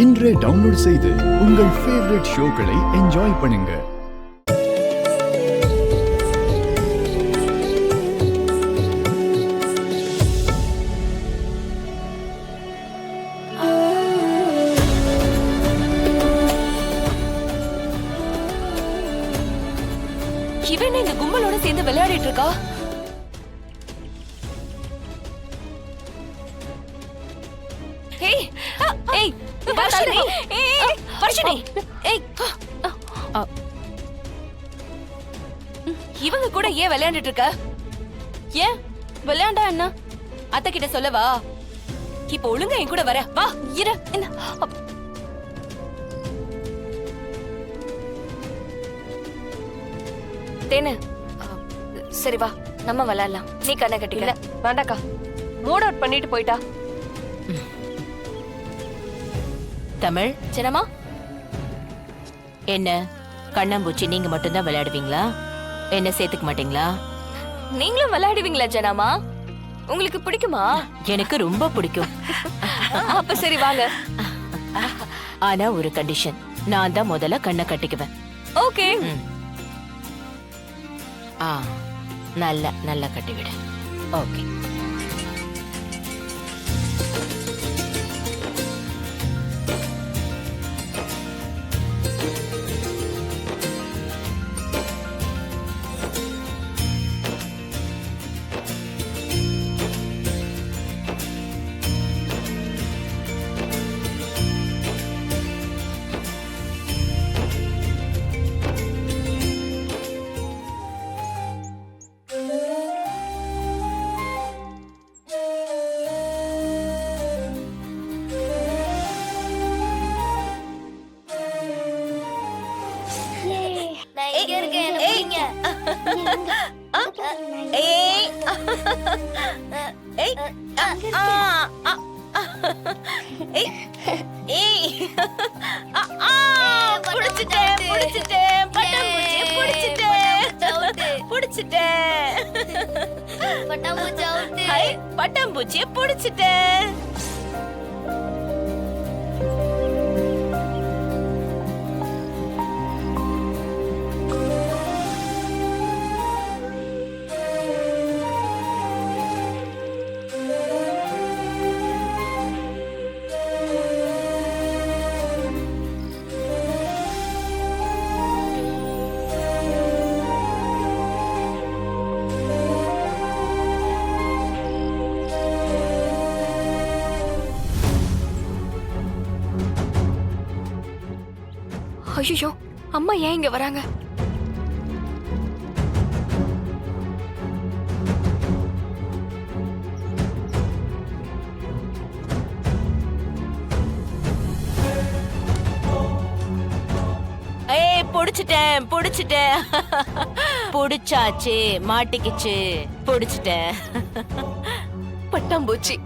இன்றே டவுன்லோட் செய்து உங்கள் ஃபேவரட் ஷோக்களை என்ஜாய் பண்ணுங்க. இவன் இந்த கும்பலோட சேர்ந்து விளையாடிட்டு இருக்கா? இவங்க கூட ஏன் விளையாண்டுட்டு இருக்க? ஏன் விளையாண்டா என்ன? அத்தை கிட்ட சொல்லவா? இப்ப ஒழுங்கா என் கூட வர வா. இரு. தேனு, சரி வா நம்ம விளையாடலாம். நீ கண்ணை கட்டிக்கல. வேண்டாக்கா, மூட் அவுட் பண்ணிட்டு போயிட்டா. தமிழ் சின்னம்மா, என்ன கண்ணாம்பூச்சி நீங்க மட்டும்தான் விளையாடுவீங்களா? என்ன சேர்த்துக்க மாட்டீங்களா? நீங்களும் விளையாடுவீங்களா ஜனாமா? உங்களுக்கு பிடிக்குமா? எனக்கு ரொம்ப பிடிக்கும். அப்ப சரி வாங்க. ஆனா ஒரு கண்டிஷன், நான் தான் முதல்ல கண்ணை கட்டிக்குவேன். ஓகே. நல்லா நல்லா கட்டிவிடு. ஓகே. பட்டாம்பூச்சிய புடிச்சிட்டேன். ஐயோ, அம்மா ஏன் இங்க வராங்க? புடிச்சிட்டேன் புடிச்சிட்டேன். புடிச்சாச்சு, மாட்டிக்கிச்சு, புடிச்சிட்டேன். பட்டாம்பூச்சி.